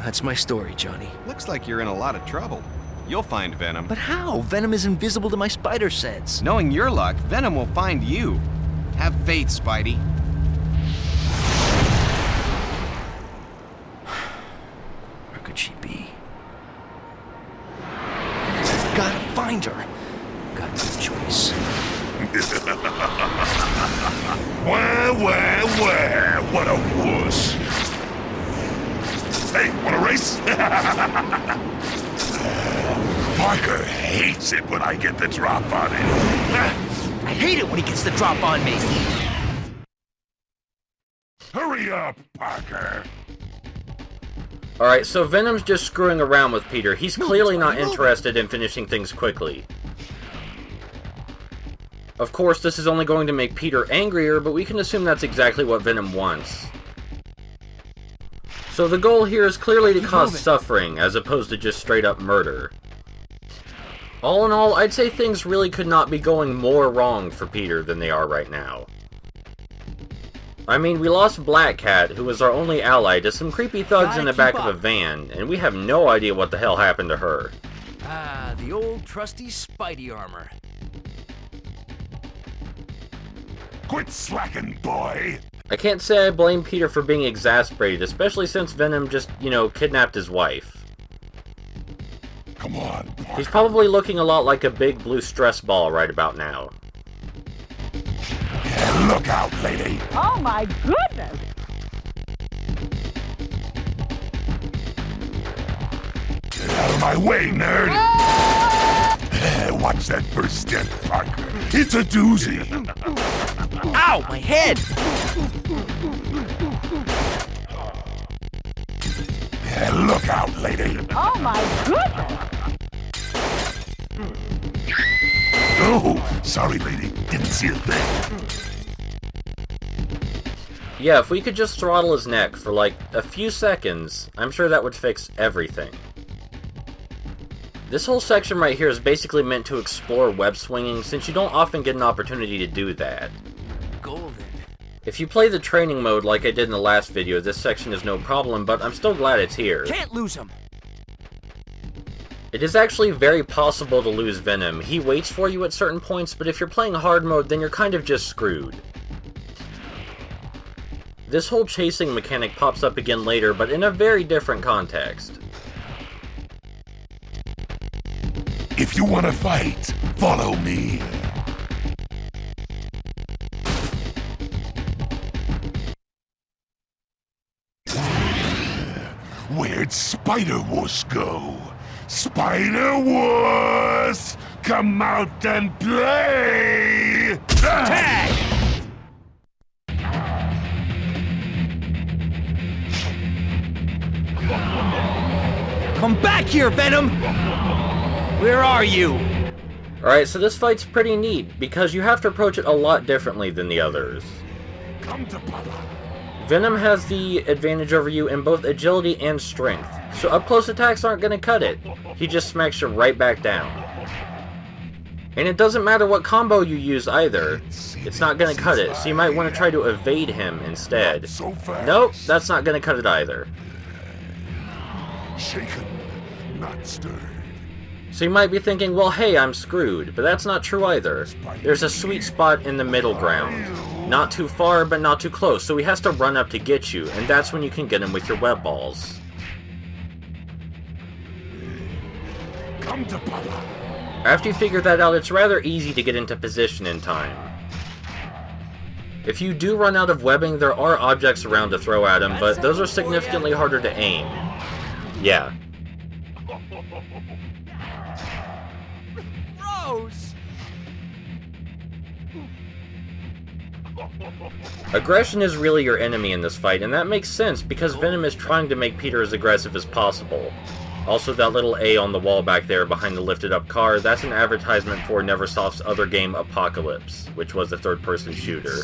that's my story, Johnny. Looks like you're in a lot of trouble. You'll find Venom. But how? Venom is invisible to my spider sense. Knowing your luck, Venom will find you. Have faith, Spidey. Where could she be? Gotta find her. Got no choice. Wah, what a wuss. Hey, wanna race? Parker hates it when I get the drop on him. I hate it when he gets the drop on me. Hurry up, Parker. Alright, so Venom's just screwing around with Peter. He's clearly not interested in finishing things quickly. Of course, this is only going to make Peter angrier, but we can assume that's exactly what Venom wants. So the goal here is clearly to cause suffering, as opposed to just straight up murder. All in all, I'd say things really could not be going more wrong for Peter than they are right now. I mean, we lost Black Cat, who was our only ally, to some creepy thugs in the back of a van, and we have no idea what the hell happened to her. Ah, the old trusty Spidey armor. Quit slacking, boy. I can't say I blame Peter for being exasperated, especially since Venom just, kidnapped his wife. Come on, Parker. He's probably looking a lot like a big blue stress ball right about now. Yeah, look out, lady. Oh my goodness! Get out of my way, nerd. Watch that first step, Parker. It's a doozy. Ow, my head! Yeah, look out, lady. Oh my goodness! Oh, sorry, lady. Didn't see a thing. Yeah, if we could just throttle his neck for like a few seconds, I'm sure that would fix everything. This whole section right here is basically meant to explore web swinging, since you don't often get an opportunity to do that. Golden. If you play the training mode like I did in the last video, this section is no problem, but I'm still glad it's here. Can't lose him! It is actually very possible to lose Venom. He waits for you at certain points, but if you're playing hard mode, then you're kind of just screwed. This whole chasing mechanic pops up again later, but in a very different context. If you want to fight, follow me. Where'd Spider-Wuss go? Spider-Wuss! Come out and play! Tag! Come back here, Venom! Where are you? Alright, so this fight's pretty neat, because you have to approach it a lot differently than the others. Come to Papa. Venom has the advantage over you in both agility and strength, so up-close attacks aren't going to cut it. He just smacks you right back down. And it doesn't matter what combo you use either, it's not going to cut it, so you might want to try to evade him instead. Nope, that's not going to cut it either. Shaken, not stirred. So you might be thinking, well hey, I'm screwed, but that's not true either. There's a sweet spot in the middle ground. Not too far, but not too close, so he has to run up to get you, and that's when you can get him with your web balls. Come to Papa. After you figure that out, it's rather easy to get into position in time. If you do run out of webbing, there are objects around to throw at him, but those are significantly harder to aim. Yeah. Rose! Aggression is really your enemy in this fight, and that makes sense because Venom is trying to make Peter as aggressive as possible. Also, that little A on the wall back there behind the lifted up car, that's an advertisement for Neversoft's other game, Apocalypse, which was a third-person shooter.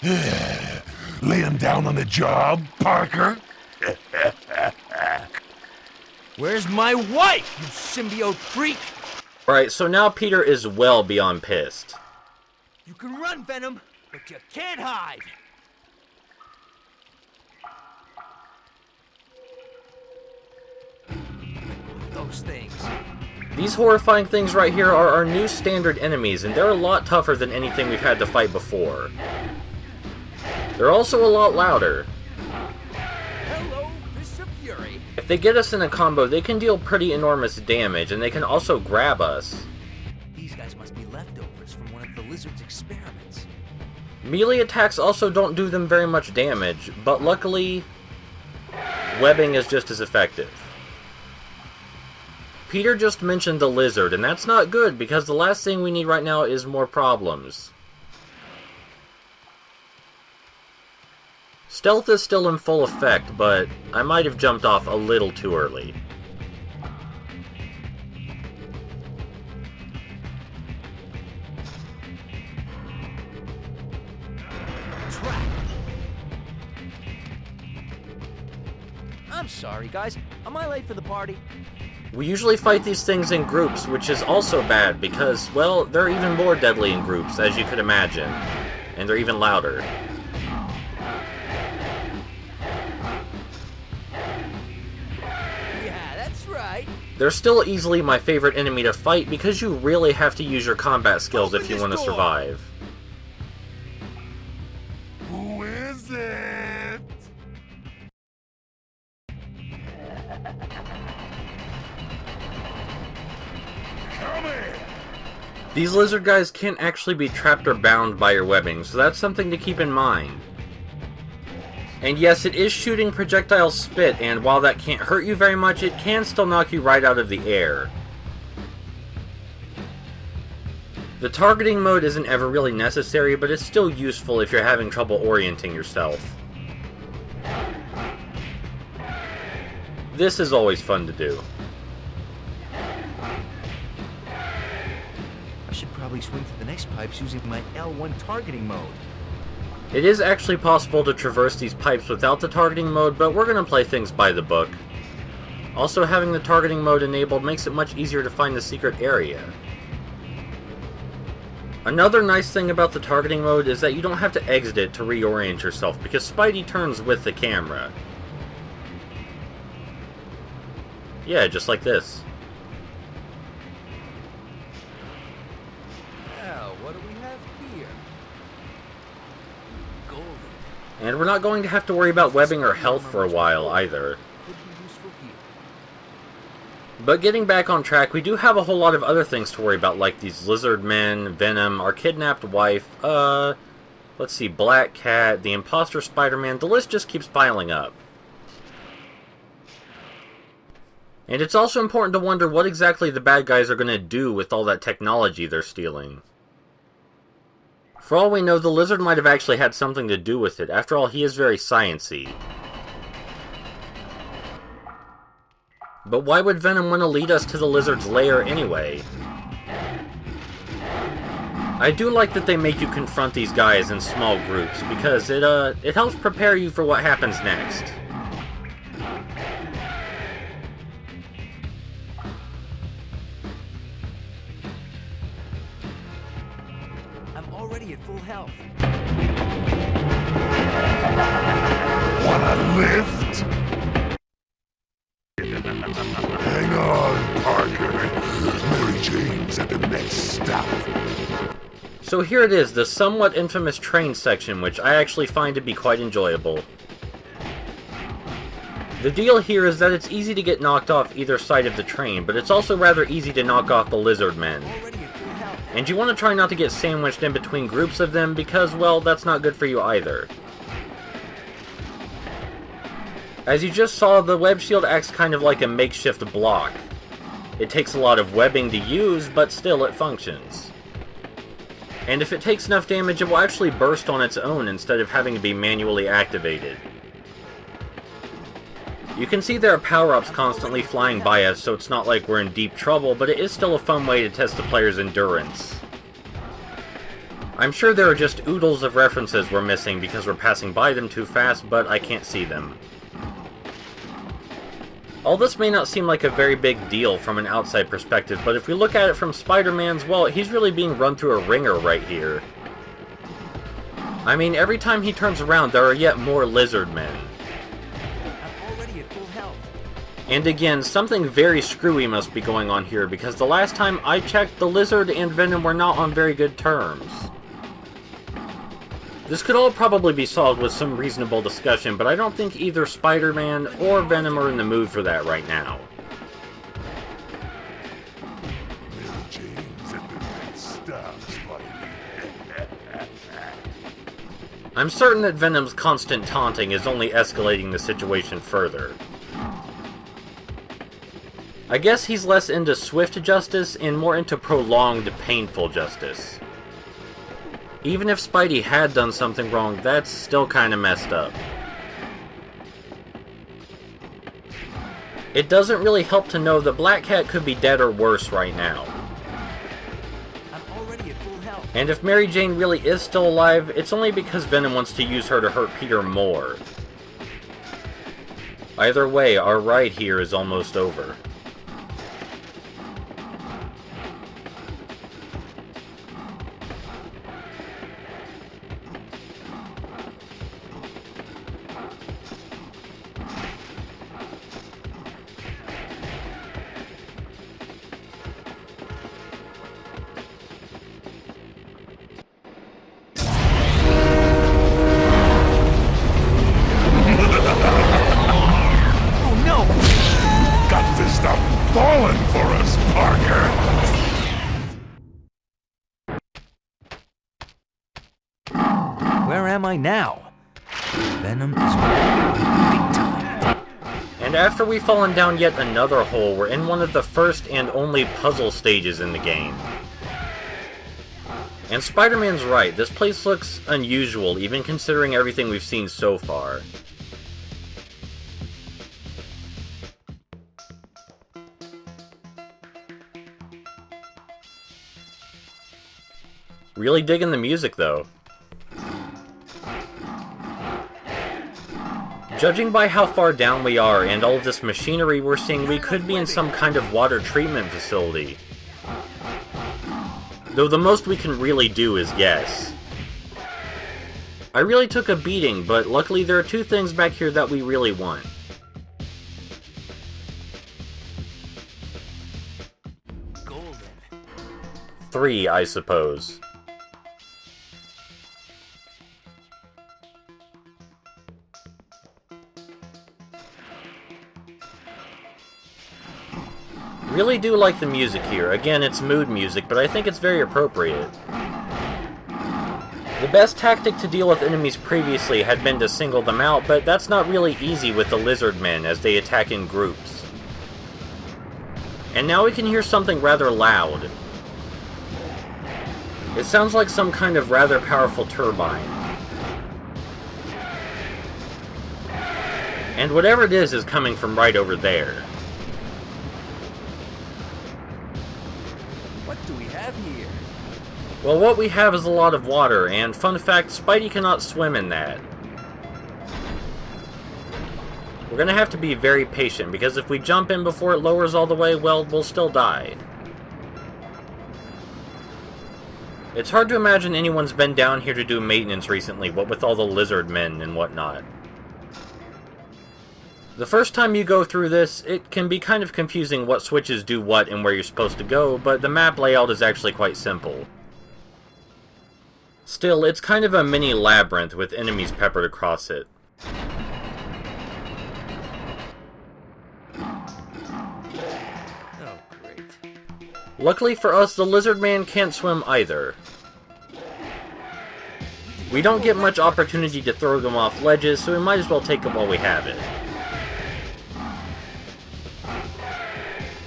Laying down on the job, Parker? Where's my wife, you symbiote freak? Alright, so now Peter is well beyond pissed. You can run, Venom, but you can't hide. Those things. These horrifying things right here are our new standard enemies, and they're a lot tougher than anything we've had to fight before. They're also a lot louder. Hello, Fist of Fury. If they get us in a combo, they can deal pretty enormous damage, and they can also grab us. These guys must be leftovers from one of the lizard's experiments. Melee attacks also don't do them very much damage, but luckily, webbing is just as effective. Peter just mentioned the lizard, and that's not good, because the last thing we need right now is more problems. Stealth is still in full effect, but I might have jumped off a little too early. Trap. I'm sorry, guys. Am I late for the party? We usually fight these things in groups, which is also bad because, well, they're even more deadly in groups, as you could imagine. And they're even louder. Yeah, that's right. They're still easily my favorite enemy to fight because you really have to use your combat skills if you want to survive. Who is it? Come here! These lizard guys can't actually be trapped or bound by your webbing, so that's something to keep in mind. And yes, it is shooting projectile spit, and while that can't hurt you very much, it can still knock you right out of the air. The targeting mode isn't ever really necessary, but it's still useful if you're having trouble orienting yourself. This is always fun to do. I should probably swing to the next pipes using my L1 targeting mode. It is actually possible to traverse these pipes without the targeting mode, but we're going to play things by the book. Also, having the targeting mode enabled makes it much easier to find the secret area. Another nice thing about the targeting mode is that you don't have to exit it to reorient yourself, because Spidey turns with the camera. Yeah, just like this. Now, what do we have here? Golden. And we're not going to have to worry about webbing or health for a while, either. Could be useful here. But getting back on track, we do have a whole lot of other things to worry about, like these lizard men, Venom, our kidnapped wife, let's see, Black Cat, the imposter Spider-Man, the list just keeps piling up. And it's also important to wonder what exactly the bad guys are going to do with all that technology they're stealing. For all we know, the lizard might have actually had something to do with it. After all, he is very science-y. But why would Venom want to lead us to the lizard's lair anyway? I do like that they make you confront these guys in small groups, because it helps prepare you for what happens next. I'm already at full health. Wanna lift? Hang on, Parker. Mary Jane's at the next stop. So here it is, the somewhat infamous train section, which I actually find to be quite enjoyable. The deal here is that it's easy to get knocked off either side of the train, but it's also rather easy to knock off the lizard men. Already at full health. And you want to try not to get sandwiched in between groups of them because, well, that's not good for you either. As you just saw, the web shield acts kind of like a makeshift block. It takes a lot of webbing to use, but still it functions. And if it takes enough damage, it will actually burst on its own instead of having to be manually activated. You can see there are power-ups constantly flying by us, so it's not like we're in deep trouble, but it is still a fun way to test the player's endurance. I'm sure there are just oodles of references we're missing because we're passing by them too fast, but I can't see them. All this may not seem like a very big deal from an outside perspective, but if we look at it from Spider-Man's, well, he's really being run through a ringer right here. I mean, every time he turns around, there are yet more lizard men. I'm already at full health. And again, something very screwy must be going on here, because the last time I checked, the Lizard and Venom were not on very good terms. This could all probably be solved with some reasonable discussion, but I don't think either Spider-Man or Venom are in the mood for that right now. Mary Jane's at the next stop, Spidey. I'm certain that Venom's constant taunting is only escalating the situation further. I guess he's less into swift justice and more into prolonged, painful justice. Even if Spidey had done something wrong, that's still kinda messed up. It doesn't really help to know that Black Cat could be dead or worse right now. I'm already at full health. And if Mary Jane really is still alive, it's only because Venom wants to use her to hurt Peter more. Either way, our ride here is almost over. Falling for us, Parker! Where am I now? Venom is big time. And after we've fallen down yet another hole, we're in one of the first and only puzzle stages in the game. And Spider-Man's right, this place looks unusual, even considering everything we've seen so far. Really digging the music, though. Judging by how far down we are and all of this machinery we're seeing, we could be in some kind of water treatment facility. Though the most we can really do is guess. I really took a beating, but luckily there are two things back here that we really want. Golden. 3, I suppose. Really do like the music here. Again, it's mood music, but I think it's very appropriate. The best tactic to deal with enemies previously had been to single them out, but that's not really easy with the lizard men as they attack in groups. And now we can hear something rather loud. It sounds like some kind of rather powerful turbine. And whatever it is coming from right over there. What do we have here? Well, what we have is a lot of water, and fun fact, Spidey cannot swim in that. We're gonna have to be very patient, because if we jump in before it lowers all the way, well, we'll still die. It's hard to imagine anyone's been down here to do maintenance recently, what with all the lizard men and whatnot. The first time you go through this, it can be kind of confusing what switches do what and where you're supposed to go, but the map layout is actually quite simple. Still, it's kind of a mini labyrinth with enemies peppered across it. Oh, great. Luckily for us, the lizard man can't swim either. We don't get much opportunity to throw them off ledges, so we might as well take it while we have it.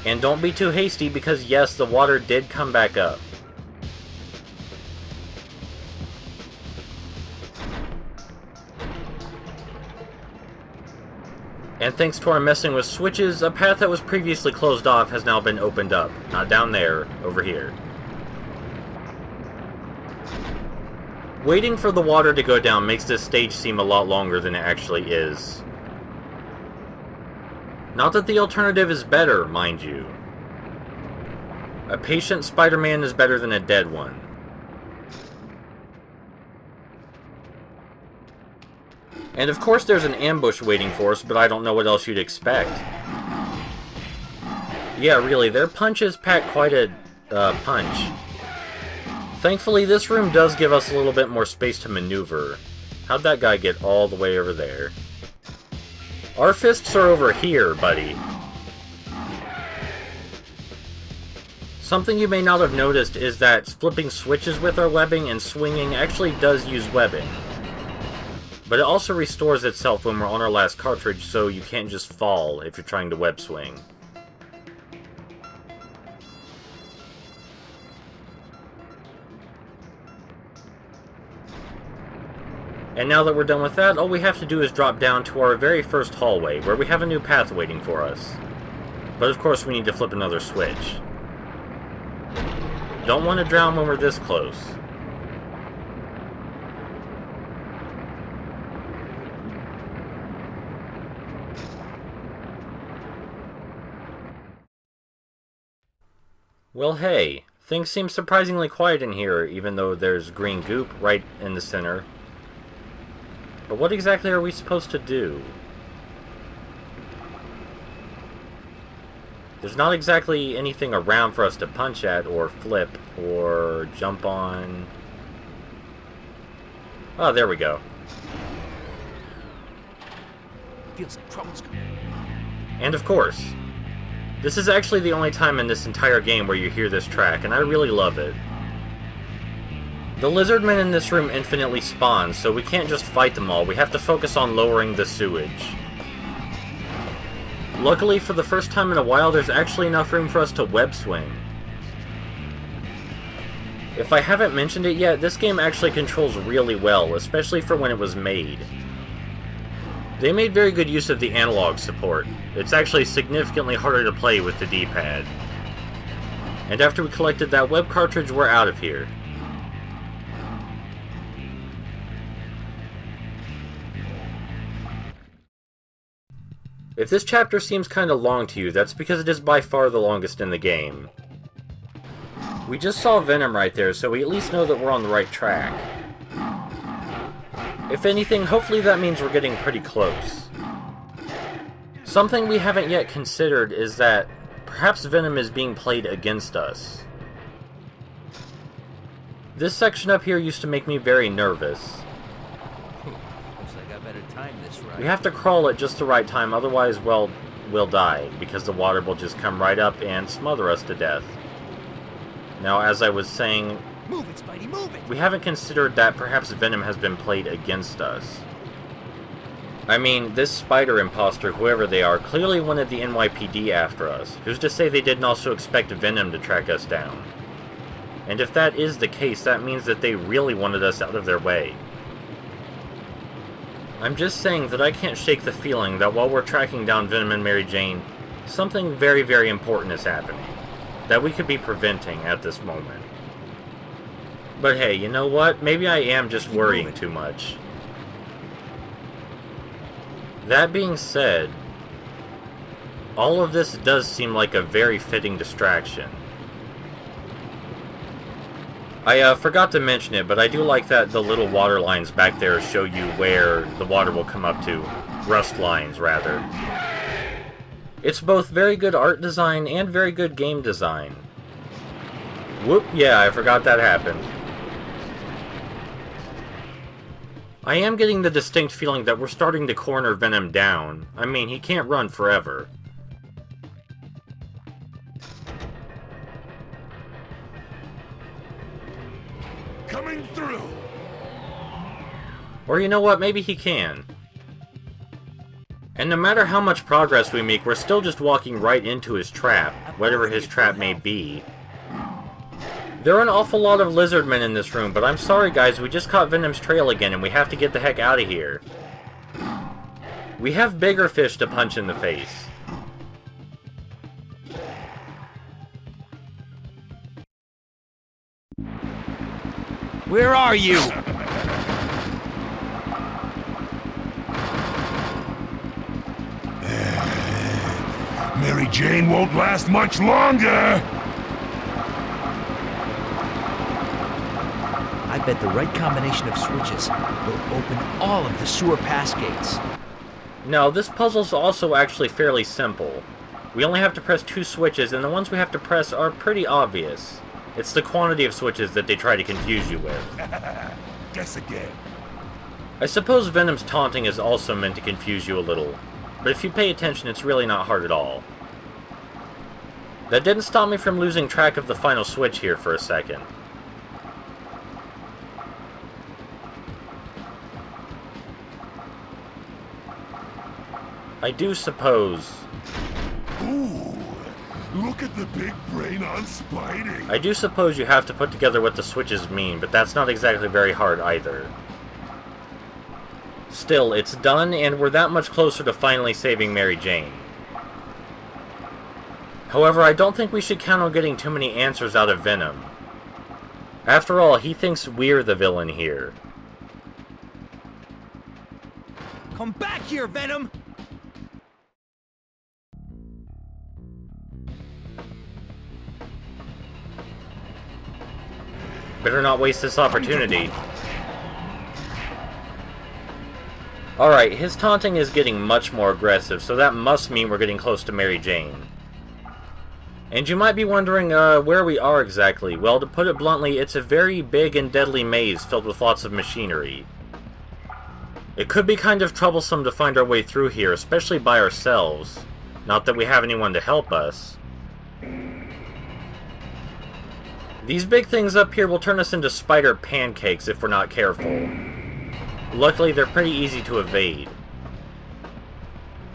And don't be too hasty, because yes, the water did come back up. And thanks to our messing with switches, a path that was previously closed off has now been opened up. Not down there, over here. Waiting for the water to go down makes this stage seem a lot longer than it actually is. Not that the alternative is better, mind you. A patient Spider-Man is better than a dead one. And of course there's an ambush waiting for us, but I don't know what else you'd expect. Yeah, really, their punches pack quite a punch. Thankfully, this room does give us a little bit more space to maneuver. How'd that guy get all the way over there? Our fists are over here, buddy. Something you may not have noticed is that flipping switches with our webbing and swinging actually does use webbing. But it also restores itself when we're on our last cartridge, so you can't just fall if you're trying to web swing. And now that we're done with that, all we have to do is drop down to our very first hallway, where we have a new path waiting for us. But of course we need to flip another switch. Don't want to drown when we're this close. Well, hey, things seem surprisingly quiet in here, even though there's green goop right in the center. But what exactly are we supposed to do? There's not exactly anything around for us to punch at, or flip, or jump on. Oh, there we go. Feels like trouble's coming. And of course, this is actually the only time in this entire game where you hear this track, and I really love it. The lizardmen in this room infinitely spawn, so we can't just fight them all, we have to focus on lowering the sewage. Luckily, for the first time in a while, there's actually enough room for us to web swing. If I haven't mentioned it yet, this game actually controls really well, especially for when it was made. They made very good use of the analog support. It's actually significantly harder to play with the D-pad. And after we collected that web cartridge, we're out of here. If this chapter seems kinda long to you, that's because it is by far the longest in the game. We just saw Venom right there, so we at least know that we're on the right track. If anything, hopefully that means we're getting pretty close. Something we haven't yet considered is that perhaps Venom is being played against us. This section up here used to make me very nervous. Looks like I better time this right. We have to crawl at just the right time, otherwise, well, we'll die, because the water will just come right up and smother us to death. Now, as I was saying, Move it, Spidey, move it! we haven't considered that perhaps Venom has been played against us. I mean, this spider imposter, whoever they are, clearly wanted the NYPD after us. Who's to say they didn't also expect Venom to track us down? And if that is the case, that means that they really wanted us out of their way. I'm just saying that I can't shake the feeling that while we're tracking down Venom and Mary Jane, something very, very important is happening, that we could be preventing at this moment. But hey, you know what? Maybe I am just worrying too much. That being said, all of this does seem like a very fitting distraction. I forgot to mention it, but I do like that the little water lines back there show you where the water will come up to. Rust lines, rather. It's both very good art design and very good game design. Whoop, yeah, I forgot that happened. I am getting the distinct feeling that we're starting to corner Venom down. I mean, he can't run forever. Coming through! Or you know what, maybe he can. And no matter how much progress we make, we're still just walking right into his trap, whatever his trap may be. There are an awful lot of lizardmen in this room, but I'm sorry guys, we just caught Venom's trail again and we have to get the heck out of here. We have bigger fish to punch in the face. Where are you? Jane won't last much longer! I bet the right combination of switches will open all of the sewer pass gates. No, this puzzle's also actually fairly simple. We only have to press 2 switches, and the ones we have to press are pretty obvious. It's the quantity of switches that they try to confuse you with. Guess again. I suppose Venom's taunting is also meant to confuse you a little, but if you pay attention, it's really not hard at all. That didn't stop me from losing track of the final switch here for a second. I do suppose... Ooh, look at the big brain on Spidey. I do suppose you have to put together what the switches mean, but that's not exactly very hard either. Still, it's done, and we're that much closer to finally saving Mary Jane. However, I don't think we should count on getting too many answers out of Venom. After all, he thinks we're the villain here. Come back here, Venom! Better not waste this opportunity. Alright, his taunting is getting much more aggressive, so that must mean we're getting close to Mary Jane. And you might be wondering where we are exactly. Well, to put it bluntly, it's a very big and deadly maze filled with lots of machinery. It could be kind of troublesome to find our way through here, especially by ourselves. Not that we have anyone to help us. These big things up here will turn us into spider pancakes if we're not careful. Luckily, they're pretty easy to evade.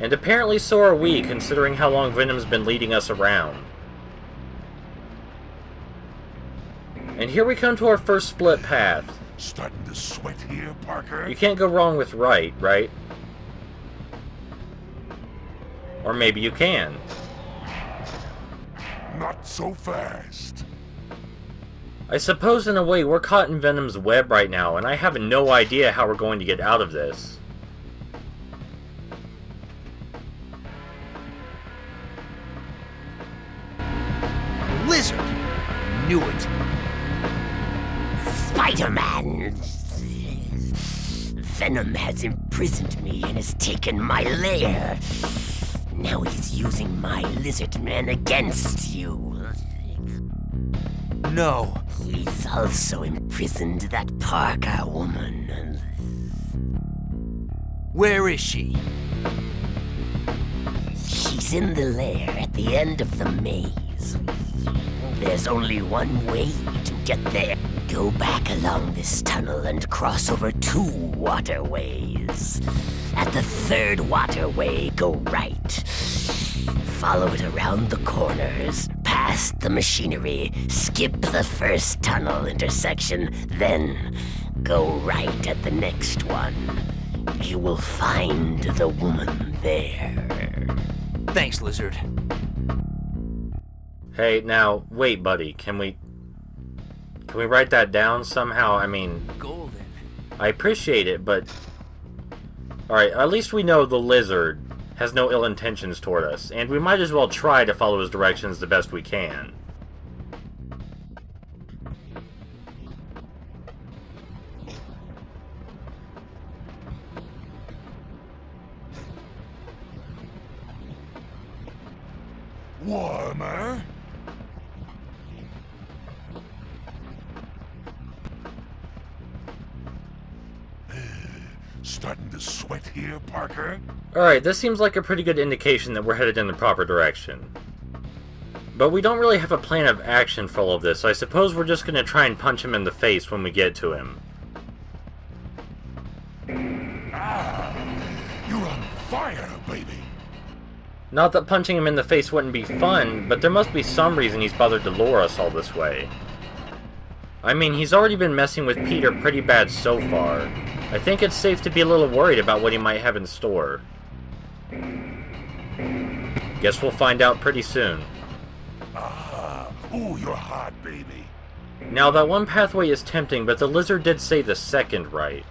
And apparently so are we, considering how long Venom's been leading us around. And here we come to our first split path. Starting to sweat here, Parker? You can't go wrong with right? Or maybe you can. Not so fast. I suppose in a way we're caught in Venom's web right now, and I have no idea how we're going to get out of this. Lizard! I knew it. Spider-Man! Venom has imprisoned me and has taken my lair. Now he's using my lizard man against you. No. He's also imprisoned that Parker woman. Where is she? She's in the lair at the end of the maze. There's only one way to get there. Go back along this tunnel and cross over 2 waterways. At the 3rd waterway, go right. Follow it around the corners, past the machinery, skip the 1st tunnel intersection, then go right at the next one. You will find the woman there. Thanks, Lizard. Hey, now, wait, buddy. Can we write that down somehow? I mean... Golden. I appreciate it, but... Alright, at least we know the lizard has no ill intentions toward us, and we might as well try to follow his directions the best we can. Warmer? Starting to sweat here, Parker? Alright, this seems like a pretty good indication that we're headed in the proper direction. But we don't really have a plan of action for all of this, so I suppose we're just gonna try and punch him in the face when we get to him. You're on fire, baby! Not that punching him in the face wouldn't be fun, but there must be some reason he's bothered to lure us all this way. I mean, he's already been messing with Peter pretty bad so far. I think it's safe to be a little worried about what he might have in store. Guess we'll find out pretty soon. Ooh, you're hot, baby. Now, that one pathway is tempting, but the lizard did say the 2nd right.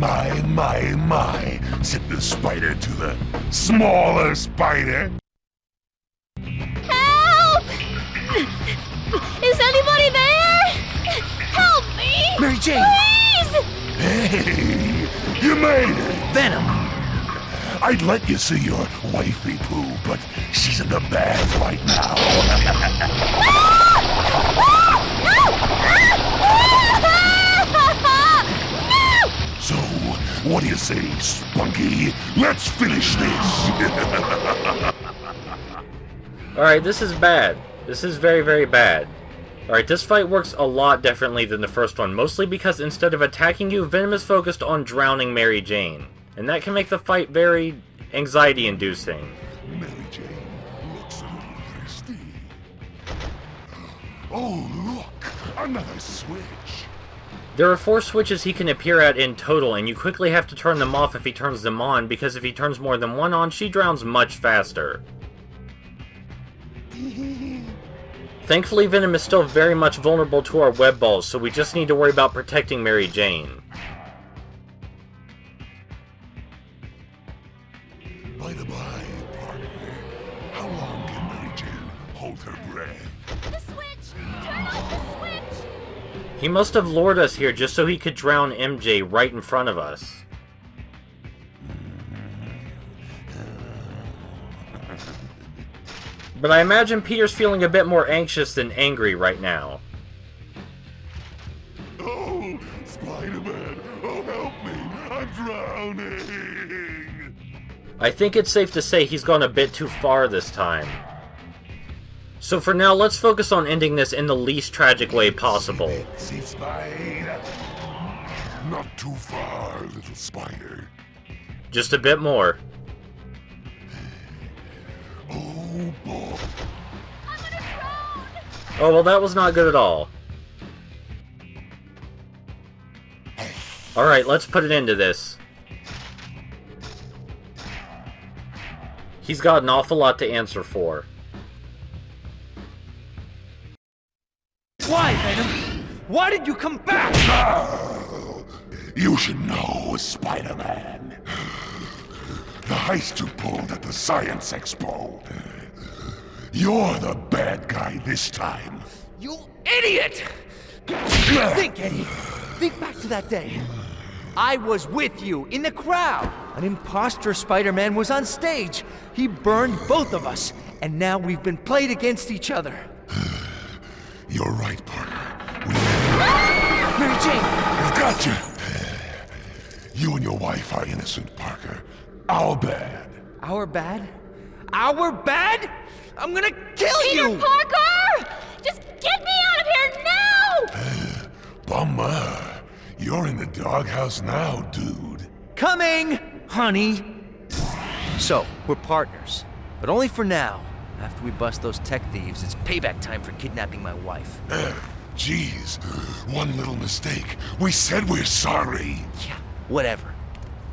My, said the spider to the smaller spider. Help! Is anybody there? Help me! Mary Jane! Please! Hey, you made it! Venom! I'd let you see your wifey poo, but she's in the bath right now. So, what do you say, Spunky? Let's finish this. Alright, this is bad. This is very, very bad. Alright, this fight works a lot differently than the first one, mostly because instead of attacking you, Venom is focused on drowning Mary Jane. And that can make the fight very anxiety-inducing. Mary Jane looks a little thirsty. Oh, look! Another switch! There are 4 switches he can appear at in total, and you quickly have to turn them off if he turns them on, because if he turns more than one on, she drowns much faster. Thankfully, Venom is still very much vulnerable to our web balls, so we just need to worry about protecting Mary Jane. By the by, partner, how long can Mary Jane hold her breath? The switch! Turn off the switch! He must have lured us here just so he could drown MJ right in front of us. But I imagine Peter's feeling a bit more anxious than angry right now. Oh, Spider-Man! Oh, help me! I'm drowning! I think it's safe to say he's gone a bit too far this time. So for now, let's focus on ending this in the least tragic way possible. See, Spider? Not too far, little spider. Just a bit more. Oh, boy. Oh, well, that was not good at all. Alright, let's put an end to this. He's got an awful lot to answer for. Why, Venom? Why did you come back? Oh, you should know, Spider-Man. The heist you pulled at the Science Expo. You're the bad guy this time. You idiot! Think, Eddie. Think back to that day. I was with you in the crowd. An imposter Spider-Man was on stage. He burned both of us, and now we've been played against each other. You're right, Parker. Mary Jane! I've got you. You and your wife are innocent, Parker. Our bad. Our bad? Our bad? I'm gonna kill Peter you! Parker! Just get me out of here now! Bummer. You're in the doghouse now, dude. Coming, honey. So, we're partners, but only for now. After we bust those tech thieves, it's payback time for kidnapping my wife. Jeez, one little mistake. We said we're sorry. Yeah, whatever.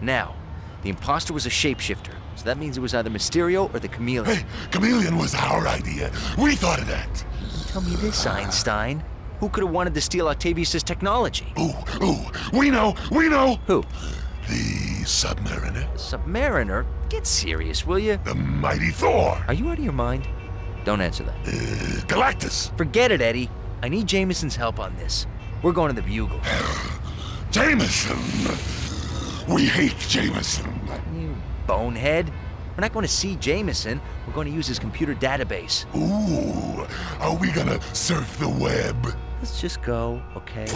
Now, the imposter was a shapeshifter, so that means it was either Mysterio or the Chameleon. Hey, Chameleon was our idea. We thought of that. Tell me this, Einstein. Who could have wanted to steal Octavius' technology? Ooh, we know! Who? The Submariner. Submariner? Get serious, will you? The mighty Thor. Are you out of your mind? Don't answer that. Galactus. Forget it, Eddie. I need Jameson's help on this. We're going to the Bugle. Jameson. We hate Jameson. You bonehead. We're not going to see Jameson. We're going to use his computer database. Ooh, are we gonna surf the web? Let's just go, okay?